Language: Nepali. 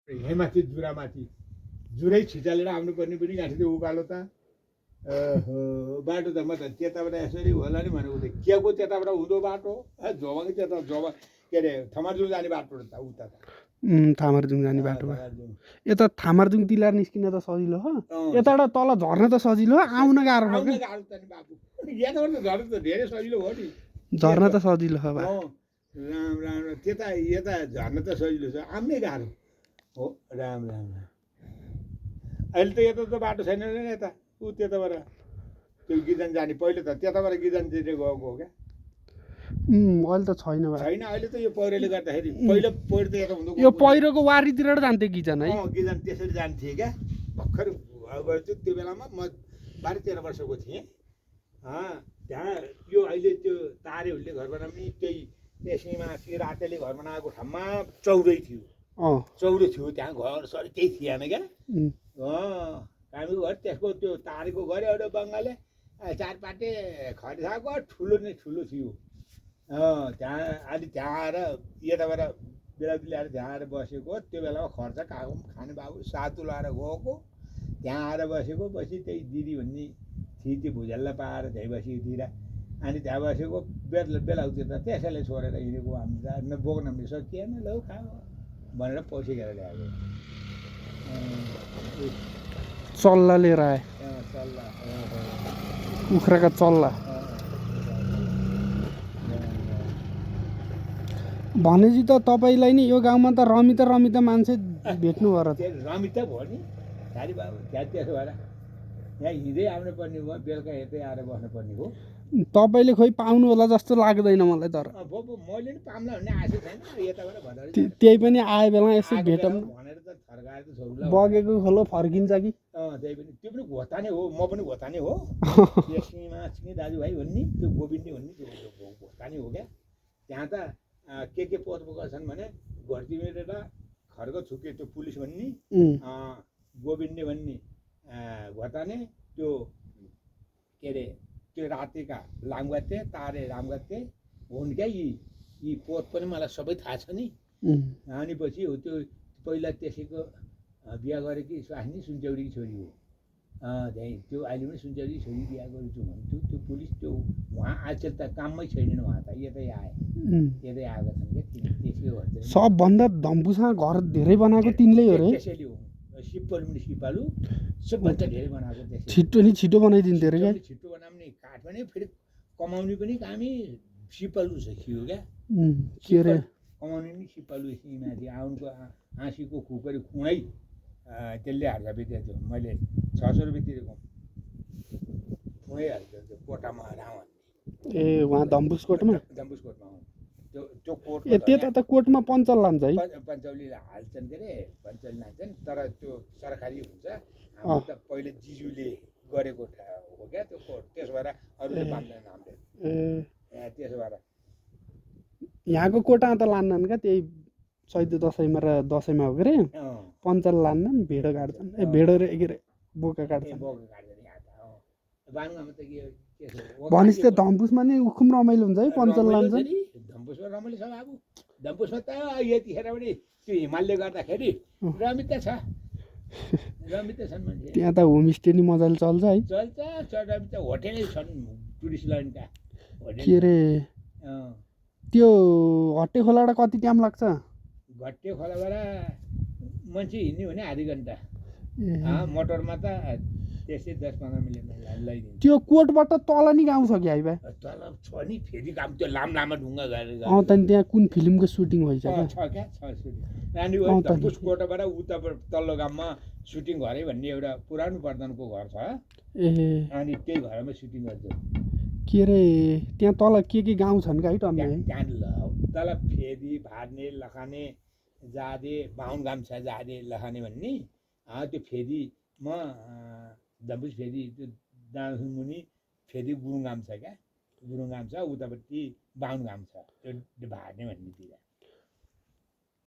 हेमाथि जुरामाथि जुरै छिचालेर आउनुपर्ने पनि गाँठी त्यो उकालो त बाटो त म त त्यताबाट यसरी होला नि भनेको त केको त्यताबाट हुँदो बाटो झोबाङ त्यता झोबा के अरे थमारजुङ जाने बाटो त उता त थामरजुङ जाने बाटोमा यता थामरजुङ तिलार निस्किन त सजिलो हो यताबाट तल झर्न त सजिलो हो आउन गाह्रो हो गाह्रो त नि बाबु यताबाट त झर्न त धेरै सजिलो हो नि झर्न त सजिलो हो राम राम त्यता यता झर्न त सजिलो छ आउनै गाह्रो हो राम राम अहिले त यता त बाटो छैन नि यता ऊ त्यताबाट त्यो गिजन जाने पहिले त त्यताबाट गिजन चाहिँ गएको हो क्या अहिले त छैन छैन अहिले त यो पहिरोले गर्दाखेरि पहिलो पहिरो त यता हुँदो यो पहिरोको वारीतिर जान्थे गिजन है गिजन त्यसरी जान्थे क्या भर्खर त्यो बेलामा म 12-13 वर्षको थिएँ त्यहाँ यो अहिले त्यो तारेहरूले घर बनाउने त्यही त्यसैमा रातेले घर बनाएको ठाउँमा चौरै थियो चौरो थियो त्यहाँ घर सरी केही थिएन क्या हाम्रो घर त्यसको त्यो तारेको घर एउटा बङ्गाले चारपाटे खरिसाको ठुलो नै ठुलो थियो त्यहाँ अलि त्यहाँ आएर यताबाट बेलाबेली आएर त्यहाँ आएर बसेको त्यो बेलामा खर्च खाएको खाने बाबु सातु लाएर गएको त्यहाँ आएर बसेको पछि त्यही दिदी भन्ने थिए त्यो भुजेललाई पाएर त्यहीँ बसेकोतिर अनि त्यहाँ बसेको बेलाउतिर त त्यसैले छोडेर हिँडेको हामी बोक्न पनि सकिएन लौ खा भनेर पसिकेर ल्याएको चल्ला लिएर आए चल्ला कुखुराका चल्ला भनेपछि त तपाईँलाई नि यो गाउँमा त रमिता मान्छे भेट्नु भयो र रमिता भयो नि सारी बाबु त्यहाँ त्यसो भएर यहाँ हिँड्दै आउनु पर्ने भयो बेलुका हेर्दै आएर बस्नुपर्ने हो तपाईँले खोइ पाउनु होला जस्तो लाग्दैन मलाई तर मैले नि पाम्ला भन्ने आशा छैन यताबाट भनेर त्यही पनि आए बेला यसो भेटौँ भनेर त थर्काएर त छोरीलाई बगेको खोलो फर्किन्छ कि त्यही पनि त्यो पनि घोताने हो म पनि घोताने हो सिँमा सिँही दाजुभाइ भन्ने त्यो गोविन्दे भन्ने त्यो घोताने हो क्या त्यहाँ त के पोत बोकेका छन् भने घरतिमेर खर्ग छुके त्यो पुलिस भन्ने गोविन्दे भन्ने घोताने त्यो के अरे त्यो रातेका लामगत्ते तारे रामगत्ते हुन् क्या यी पोत पनि मलाई सबै थाहा छ नि अनि पछि हो त्यो पहिला त्यसैको बिहा गरेकी स्वास्नी सुनचौरीकी छोरी हो त्यहीँ त्यो अहिले पनि सुनचौरीकी छोरी बिहा गरेछु भन्थ्यो त्यो पुलिस त्यो उहाँ आजकल त काममै छैनन् उहाँ त यतै आए यतै आएका छन् क्या त्यसै भन्छ सबभन्दा धम्बुसँग घर धेरै बनाएको तिनले हो रे त्यसैले हो सिप्पल पनि सिपालु सबभन्दा धेरै बनाएको त्यसै छिटो नि छिटो बनाइदिन्थ्यो अरे क्या छिटो बनाउने काठ पनि फेरि कमाउने पनि कामै सिपालु थियो क्या के अरे कमाउने नि सिपालु माथि आउनको हाँसीको खुकरी खुँडै त्यसले हाल्छ बेच्दै थियो मैले 600 रुपियाँ तिरेको खुँडै हाल्छ त्यो कोटामा राम ए वहाँ दम्बुसकोटमा त्यो कोट त्यता त कोटमा पञ्चल लान्छ है पञ्चौलीले हाल्छन् के अरे पञ्चौली लान्छन् तर त्यो सरकारी हुन्छ हाम्रो त पहिले जिजुले गरेको हो क्या त्यो कोट त्यसो भएर अरूले पाउँदैन हामीले त्यसो भएर यहाँको कोटा त लान्नन् क्या त्यही चैते दसैँमा र दसैँमा हो के अरे पञ्चल लान्नन् भेडो काट्छन् भेडो रे के अरे बोका काट्छन् भनेपछि त धम्पुसमा नै उखुम रमाइलो हुन्छ है पञ्चल लान्छ धम्पुसमा रमाइलो छ बाबु धम्पुसमा त यतिखेर पनि त्यो हिमालले गर्दाखेरि रमिता छ रमिता छन् मान्छे त्यहाँ त होमस्टे नि मजाले चल्छ है चल्छ रमिता होटेलै छन् टुरिस्ट लाइनका के अरे त्यो हट्टे खोलाबाट कति टाइम लाग्छ घट्टे खोलाबाट मान्छे हिँड्ने भने आधी घन्टा मोटरमा त त्यसै 10-15 मिनट लगाइदिन्छ त्यो कोटबाट तल नि गाउँ छ कि आइबा तल छ नि फेरि काम त्यो लामा ढुङ्गा गरेर त्यहाँ कुन फिल्मको सुटिङ भइसक्यो छ क्या छ सुटिङ रानी धम्पुस कोटबाट उता तल्लो गाउँमा सुटिङ घरै भन्ने एउटा पुरानो वर्धनको घर छ अनि त्यही घरमा सुटिङ गर्छ के अरे त्यहाँ तल के गाउँ छन् कि है टन्ने त्यहाँ तल फेदी भाड्ने लखाने जादे बाहुन गाम छ जादे लखाने भन्ने त्यो फेदीमा दम्बुस फेदी त्यो डाँडा मुनि फेदी गुरुङ गाम छ क्या गुरुङ गाम छ उतापट्टि बाहुन गाम छ त्यो भाड्ने भन्नेतिर